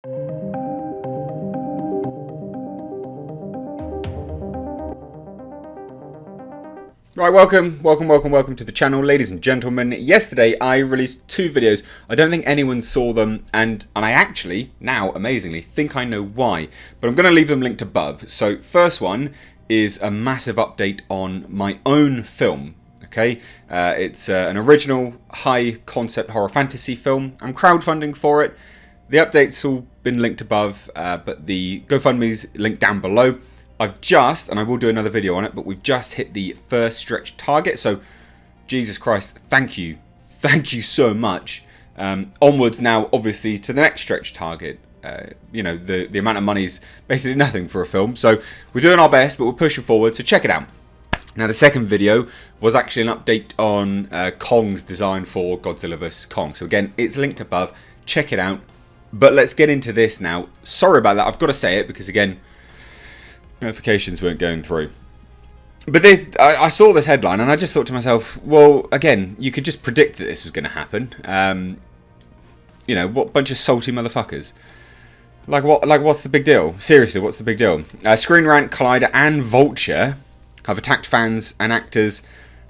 Right, welcome to the channel, ladies and gentlemen. Yesterday I released 2 videos. I don't think anyone saw them, and I actually, now amazingly, think I know why. But I'm going to leave them linked above. So, first one is a massive update on my own film. Okay, it's an original high-concept horror fantasy film. I'm crowdfunding for it. The update's all been linked above, but the GoFundMe's linked down below. I've just, and I will do another video on it, but we've just hit the first stretch target. So, Jesus Christ, thank you so much. Onwards now, obviously, to the next stretch target. You know, the amount of money is basically nothing for a film. So, we're doing our best, but we're pushing forward. So, check it out. Now, the second video was actually an update on Kong's design for Godzilla vs. Kong. So, again, it's linked above. Check it out. But let's get into this now. Sorry about that. I've got to say it because, again, notifications weren't going through. But I saw this headline and I just thought to myself, well, again, you could just predict that this was going to happen. You know, what bunch of salty motherfuckers. Like, what's the big deal? Seriously, what's the big deal? Screen Rant, Collider and Vulture have attacked fans and actors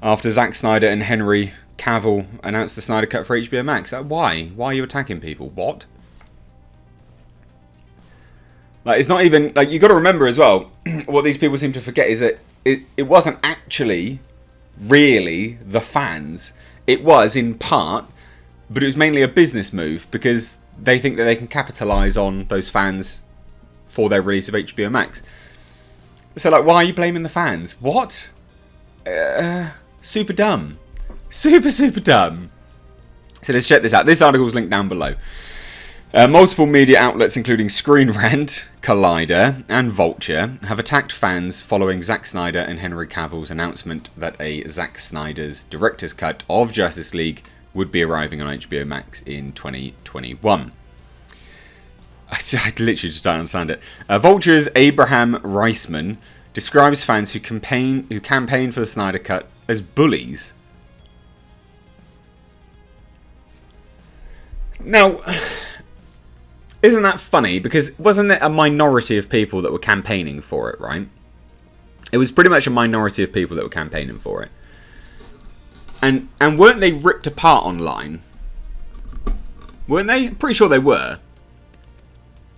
after Zack Snyder and Henry Cavill announced the Snyder Cut for HBO Max. Why? Why are you attacking people? What? Like, it's not even, like, you got to remember as well, what these people seem to forget is that it wasn't actually really the fans. It was in part, but it was mainly a business move because they think that they can capitalise on those fans for their release of HBO Max. So, like, why are you blaming the fans? What? Super dumb. Super dumb. So let's check this out. This article's linked down below. Multiple media outlets, including Screen Rant, Collider, and Vulture, have attacked fans following Zack Snyder and Henry Cavill's announcement that a Zack Snyder's director's cut of Justice League would be arriving on HBO Max in 2021. I literally just don't understand it. Vulture's Abraham Reisman describes fans who campaign for the Snyder Cut as bullies. Now, isn't that funny? Because wasn't it a minority of people that were campaigning for it, right? It was pretty much a minority of people that were campaigning for it. And weren't they ripped apart online? Weren't they? I'm pretty sure they were.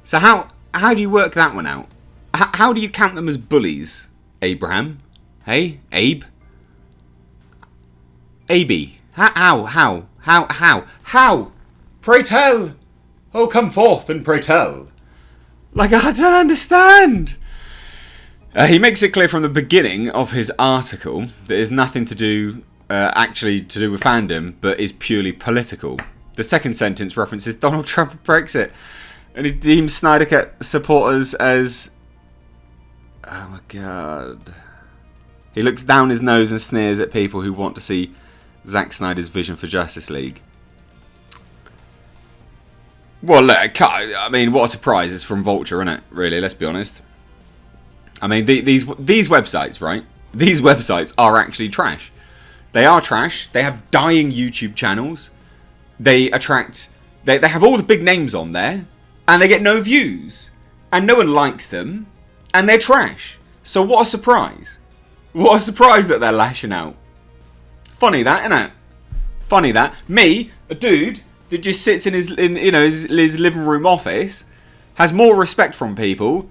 So how do you work that one out? How do you count them as bullies, Abraham? Hey, Abe? Abe? How? Pray tell! Oh, come forth and pray tell. Like, I don't understand. He makes it clear from the beginning of his article that it has nothing to do, actually to do with fandom, but is purely political. The second sentence references Donald Trump and Brexit, and he deems Snyder Cut supporters as... Oh my god. He looks down his nose and sneers at people who want to see Zack Snyder's vision for Justice League. Well, look, I mean, what a surprise. It's from Vulture, isn't it? Really, let's be honest. I mean, these websites, right? These websites are actually trash. They are trash. They have dying YouTube channels. They attract... They have all the big names on there. And they get no views. And no one likes them. And they're trash. So what a surprise. What a surprise that they're lashing out. Funny that, isn't it? Funny that. Me, a dude... that just sits in his living room office, has more respect from people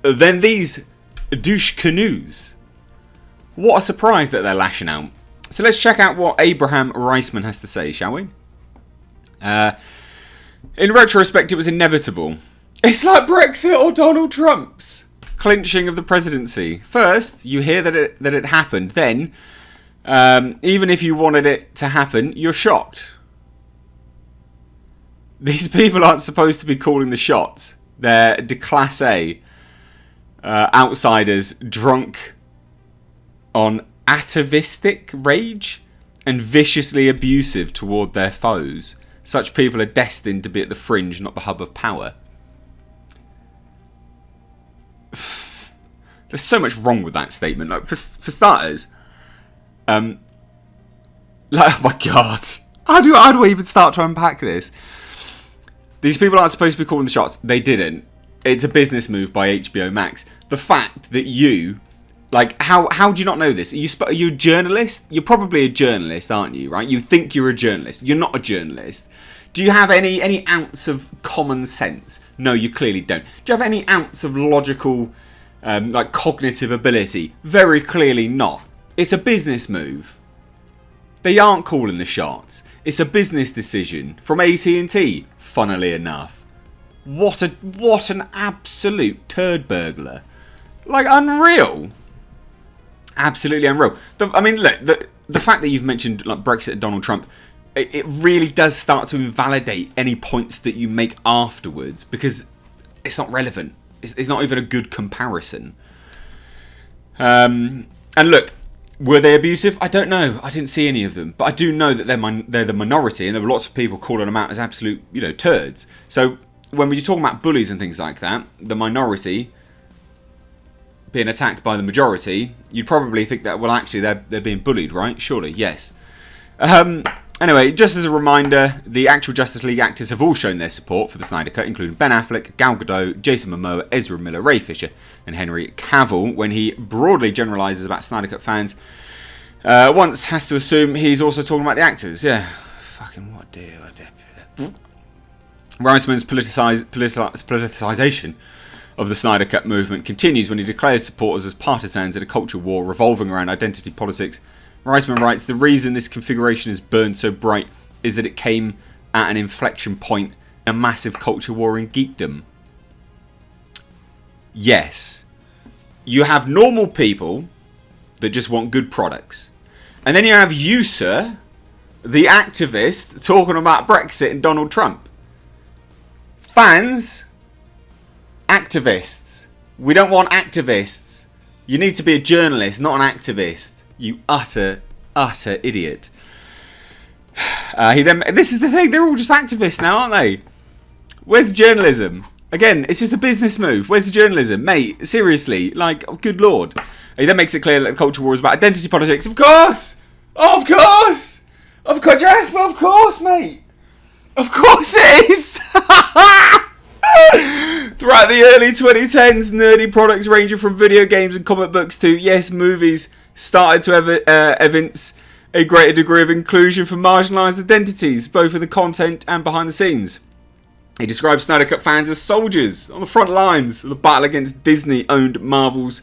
than these douche canoes. What a surprise that they're lashing out. So let's check out what Abraham Reisman has to say, shall we? In retrospect, it was inevitable. It's like Brexit or Donald Trump's clinching of the presidency. First, you hear that it happened. Then, even if you wanted it to happen, you're shocked. These people aren't supposed to be calling the shots. They're déclassé outsiders drunk on atavistic rage and viciously abusive toward their foes. Such people are destined to be at the fringe, not the hub of power. There's so much wrong with that statement. Like, for starters, like, oh my god, how do I even start to unpack this? These people aren't supposed to be calling the shots. They didn't. It's a business move by HBO Max. The fact that you, like, how do you not know this? Are you a journalist? You're probably a journalist, aren't you, right? You think you're a journalist. You're not a journalist. Do you have any ounce of common sense? No, you clearly don't. Do you have any ounce of logical, like, cognitive ability? Very clearly not. It's a business move. They aren't calling the shots. It's a business decision from AT&T, funnily enough. What an absolute turd burglar. Like, unreal. Absolutely unreal. I mean, look, the fact that you've mentioned like Brexit and Donald Trump, it really does start to invalidate any points that you make afterwards, because it's not relevant. It's not even a good comparison. And look, were they abusive? I don't know. I didn't see any of them. But I do know that they're the minority, and there were lots of people calling them out as absolute, turds. So when we're talking about bullies and things like that, the minority being attacked by the majority, you'd probably think that, well, actually, they're being bullied, right? Surely, yes. Anyway, just as a reminder, the actual Justice League actors have all shown their support for the Snyder Cut, including Ben Affleck, Gal Gadot, Jason Momoa, Ezra Miller, Ray Fisher, and Henry Cavill, when he broadly generalises about Snyder Cut fans. Once has to assume he's also talking about the actors. Yeah, fucking what do I do? Reisman's politicisation of the Snyder Cut movement continues when he declares supporters as partisans in a culture war revolving around identity politics. Reisman writes, the reason this configuration is burned so bright is that it came at an inflection point in a massive culture war in geekdom. Yes. You have normal people that just want good products. And then you have you, sir, the activist, talking about Brexit and Donald Trump. Fans, activists. We don't want activists. You need to be a journalist, not an activist. You utter idiot. This is the thing, they're all just activists now, aren't they? Where's the journalism? Again, it's just a business move. Where's the journalism? Mate, seriously, like, oh, good lord. He then makes it clear that the culture war is about identity politics. Of course! Of course! Of course, Jasper, of course, mate! Of course it is! Throughout the early 2010s, nerdy products ranging from video games and comic books to, yes, movies, started to evince a greater degree of inclusion for marginalised identities, both in the content and behind the scenes. He describes Snyder Cut fans as soldiers on the front lines of the battle against Disney-owned Marvel's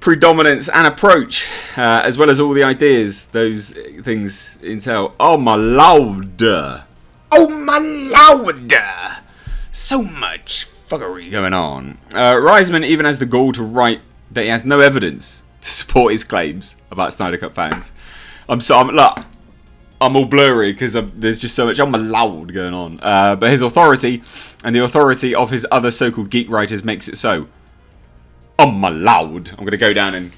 predominance and approach, as well as all the ideas those things entail. Oh my lord! Oh my lord! So much fuckery going on. Reisman even has the gall to write that he has no evidence to support his claims about Snyder Cut fans. I'm all blurry because there's just so much I'm allowed going on. But his authority and the authority of his other so-called geek writers makes it so. I'm allowed. I'm going to go down and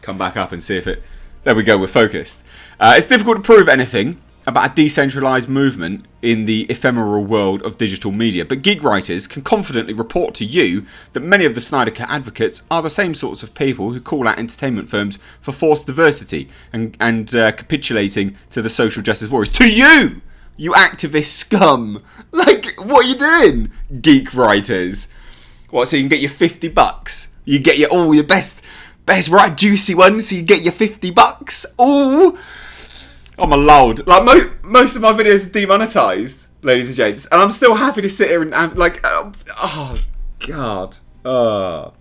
come back up and see if it... There we go, we're focused. It's difficult to prove anything about a decentralised movement in the ephemeral world of digital media, but geek writers can confidently report to you that many of the Snyder Cut advocates are the same sorts of people who call out entertainment firms for forced diversity and capitulating to the social justice warriors. To you! You activist scum! Like, what are you doing? Geek writers. What, so you can get your $50? You get your best right juicy one, so you get your $50? Ooh! I'm allowed. Like, most of my videos are demonetized, ladies and gents, and I'm still happy to sit here and like, oh god, I'm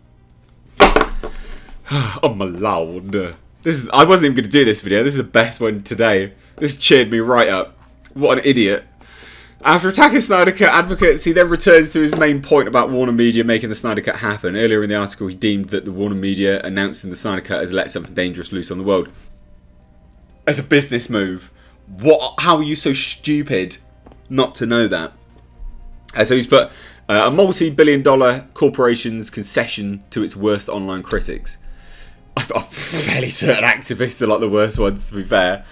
allowed. I wasn't even going to do this video. This is the best one today. This cheered me right up. What an idiot. After attacking Snyder Cut advocates, he then returns to his main point about Warner Media making the Snyder Cut happen. Earlier in the article, he deemed that the Warner Media announcing the Snyder Cut has let something dangerous loose on the world. As a business move. What? How are you so stupid not to know that? So he's put a multi-billion-dollar corporation's concession to its worst online critics. I'm fairly certain activists are like the worst ones, to be fair.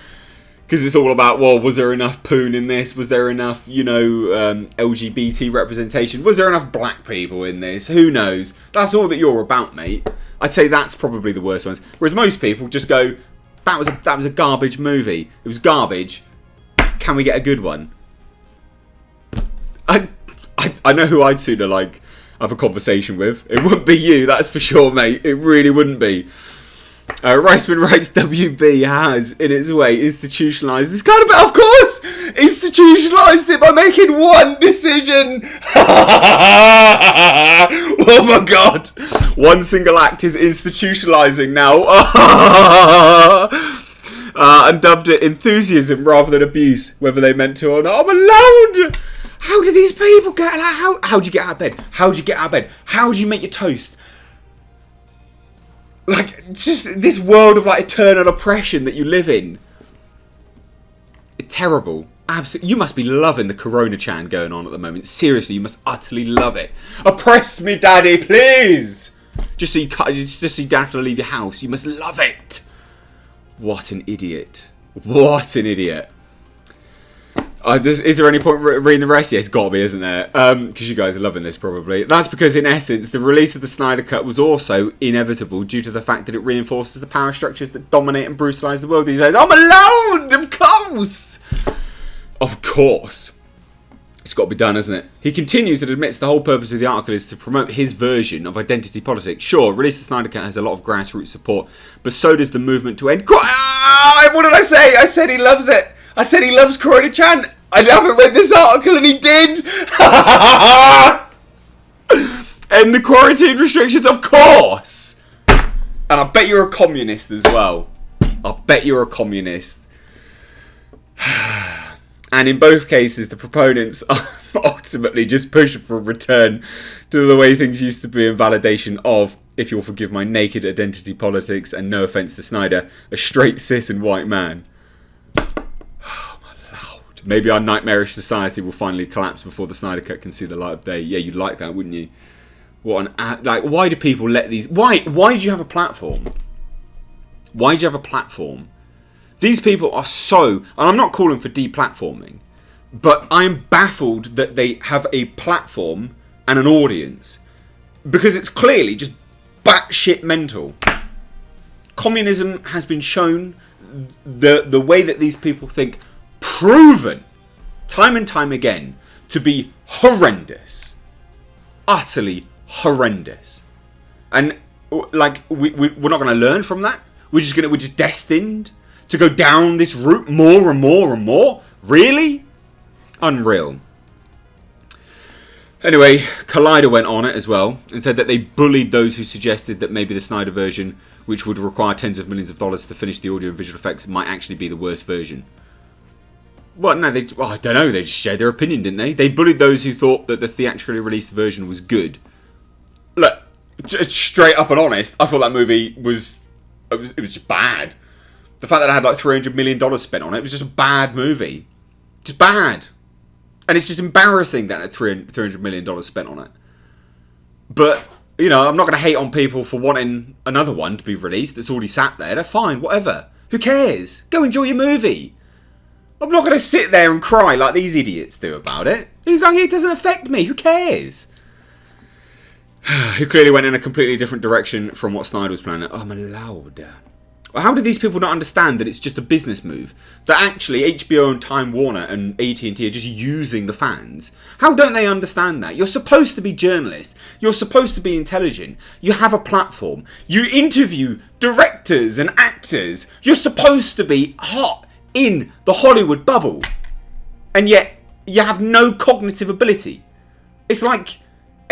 Because it's all about, well, was there enough poon in this? Was there enough, LGBT representation? Was there enough black people in this? Who knows? That's all that you're about, mate. I'd say that's probably the worst ones. Whereas most people just go, that was a garbage movie. It was garbage. Can we get a good one? I know who I'd sooner, like, have a conversation with. It wouldn't be you, that's for sure, mate. It really wouldn't be. Riceman writes, WB has, in its way, institutionalised this kind of... Of course! Institutionalised it by making one decision! Oh my god! One single act is institutionalising now. And dubbed it enthusiasm rather than abuse, whether they meant to or not. I'm allowed! How do these people get... How do you get out of bed? How do you get out of bed? How do you make your toast? Like, just this world of, like, eternal oppression that you live in. It's terrible. Absolutely. You must be loving the Corona Chan going on at the moment. Seriously, you must utterly love it. Oppress me, daddy, please! Just so you don't have to leave your house. You must love it. What an idiot. What an idiot. Is there any point reading the rest? Yeah, it's got to be, isn't there? Because you guys are loving this, probably. That's because, in essence, the release of the Snyder Cut was also inevitable due to the fact that it reinforces the power structures that dominate and brutalise the world these days. I'm alone! Of course! Of course. It's got to be done, hasn't it? He continues and admits the whole purpose of the article is to promote his version of identity politics. Sure, release of the Snyder Cut has a lot of grassroots support, but so does the movement to end... What did I say? I said he loves it. I said he loves Corona Chan. I haven't read this article and he did. And the quarantine restrictions, of course. And I bet you're a communist as well. I bet you're a communist. And in both cases, the proponents are ultimately just pushing for a return to the way things used to be in validation of, if you'll forgive my naked identity politics, and no offence to Snyder, a straight cis and white man. Maybe our nightmarish society will finally collapse before the Snyder Cut can see the light of day. Yeah, you'd like that, wouldn't you? What an... Like, why do people let these... Why do you have a platform? Why do you have a platform? These people are so... And I'm not calling for deplatforming, but I'm baffled that they have a platform and an audience. Because it's clearly just batshit mental. Communism has been shown, the way that these people think... proven time and time again to be horrendous, utterly horrendous, and like we're not going to learn from that. We're just destined to go down this route more and more and more. Really, unreal. Anyway, Collider went on it as well and said that they bullied those who suggested that maybe the Snyder version, which would require tens of millions of dollars to finish the audio and visual effects, might actually be the worst version. Well, no, I don't know. They just shared their opinion, didn't they? They bullied those who thought that the theatrically released version was good. Look, just straight up and honest, I thought that movie was just bad. The fact that it had like $300 million spent on it was just a bad movie. Just bad. And it's just embarrassing that it had $300 million spent on it. But, you know, I'm not going to hate on people for wanting another one to be released that's already sat there. They're fine, whatever. Who cares? Go enjoy your movie. I'm not going to sit there and cry like these idiots do about it. Like, it doesn't affect me. Who cares? Who clearly went in a completely different direction from what Snyder was planning. Oh, I'm allowed. Well, how do these people not understand that it's just a business move? That actually HBO and Time Warner and AT&T are just using the fans? How don't they understand that? You're supposed to be journalists. You're supposed to be intelligent. You have a platform. You interview directors and actors. You're supposed to be hot in the Hollywood bubble, and yet you have no cognitive ability. It's like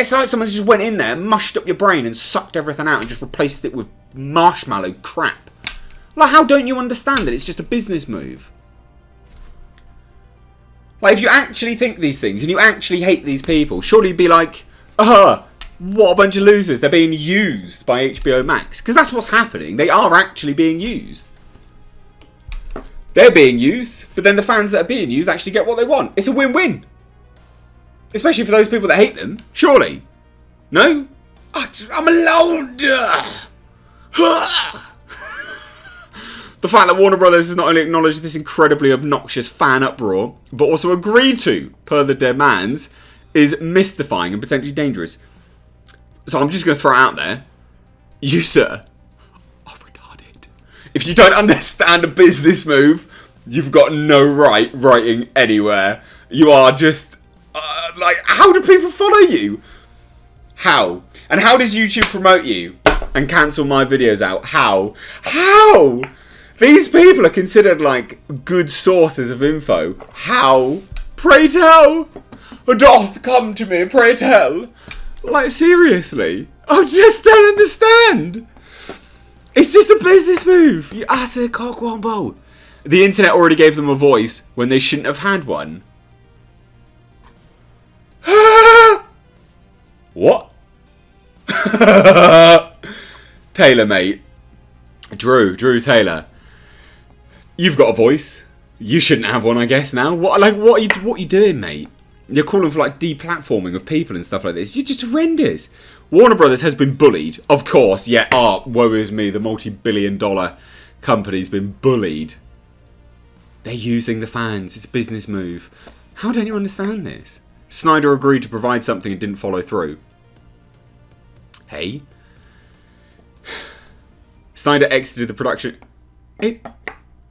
someone just went in there, mushed up your brain and sucked everything out and just replaced it with marshmallow crap. Like, how don't you understand that it's just a business move? Like, if you actually think these things and you actually hate these people, surely you'd be like, what a bunch of losers, they're being used by HBO Max. Because that's what's happening. They are actually being used. They're being used, but then the fans that are being used actually get what they want. It's a win-win. Especially for those people that hate them, surely. No? I'm alone. The fact that Warner Brothers has not only acknowledged this incredibly obnoxious fan uproar, but also agreed to, per the demands, is mystifying and potentially dangerous. So I'm just going to throw it out there. You, sir, if you don't understand a business move, you've got no right writing anywhere. You are just Like, how do people follow you? How? And how does YouTube promote you and cancel my videos out? How? How? These people are considered like good sources of info. How? Pray tell. Doth come to me, pray tell. Like, seriously? I just don't understand. It's just a business move. You utter cockwombo. The internet already gave them a voice when they shouldn't have had one. What? Taylor, mate. Drew Taylor. You've got a voice. You shouldn't have one, I guess, now. What are you doing, mate? You're calling for, like, deplatforming of people and stuff like this. You're just horrendous. Warner Brothers has been bullied. Of course, yeah. Oh, woe is me. The multi-billion-dollar company's been bullied. They're using the fans. It's a business move. How don't you understand this? Snyder agreed to provide something and didn't follow through. Hey? Snyder exited the production.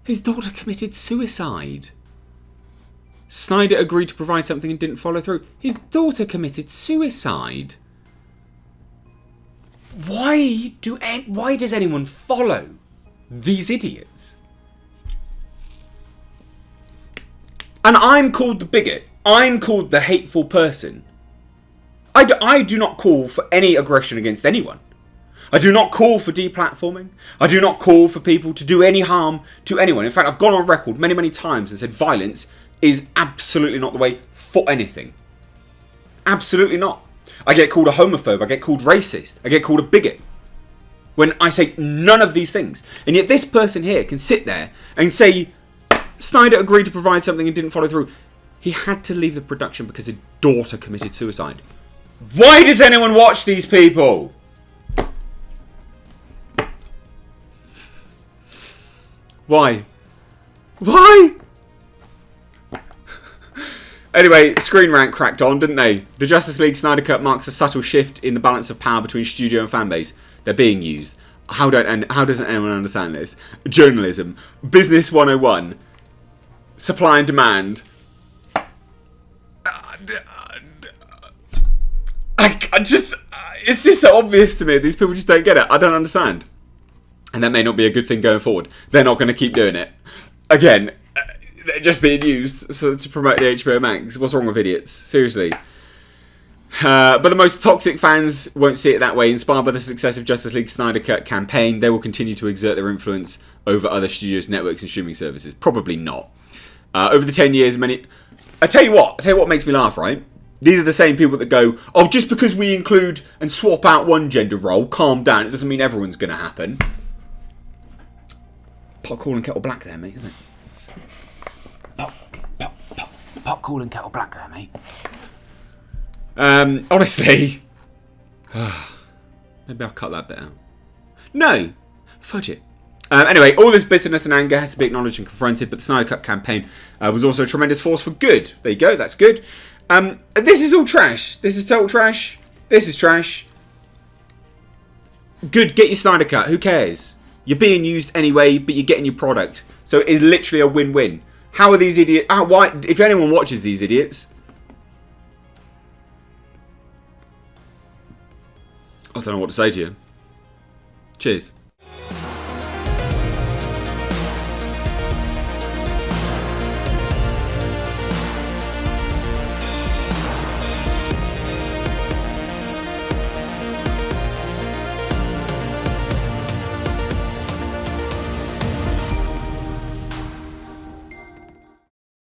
His daughter committed suicide. Snyder agreed to provide something and didn't follow through. His daughter committed suicide. Why does anyone follow these idiots? And I'm called the bigot. I'm called the hateful person. I do not call for any aggression against anyone. I do not call for deplatforming. I do not call for people to do any harm to anyone. In fact, I've gone on record many, many times and said violence is absolutely not the way for anything. Absolutely not. I get called a homophobe. I get called racist. I get called a bigot. When I say none of these things. And yet this person here can sit there and say Snyder agreed to provide something and didn't follow through. He had to leave the production because his daughter committed suicide. Why does anyone watch these people? Why? Why? Anyway, Screen Rant cracked on, didn't they? The Justice League Snyder Cut marks a subtle shift in the balance of power between studio and fanbase. They're being used. How doesn't anyone understand this? Journalism. Business 101. Supply and demand. It's just so obvious to me. These people just don't get it. I don't understand. And that may not be a good thing going forward. They're not going to keep doing it. Again, they're just being used to promote the HBO Max. What's wrong with idiots? Seriously. But the most toxic fans won't see it that way. Inspired by the success of Justice League Snyder Cut campaign, they will continue to exert their influence over other studios, networks and streaming services. Probably not. Over the 10 years, many... I tell you what makes me laugh, right? These are the same people that go, oh, just because we include and swap out one gender role, calm down. It doesn't mean everyone's going to happen. Pot calling kettle black there, mate, isn't it? Pot calling kettle black there, mate. Honestly. Maybe I'll cut that bit out. No. Fudge it. Anyway, all this bitterness and anger has to be acknowledged and confronted, but the Snyder Cut campaign was also a tremendous force for good. There you go, that's good. This is all trash. This is total trash. This is trash. Good, get your Snyder Cut. Who cares? You're being used anyway, but you're getting your product. So it is literally a win-win. How are these idiots... why? If anyone watches these idiots... I don't know what to say to you. Cheers.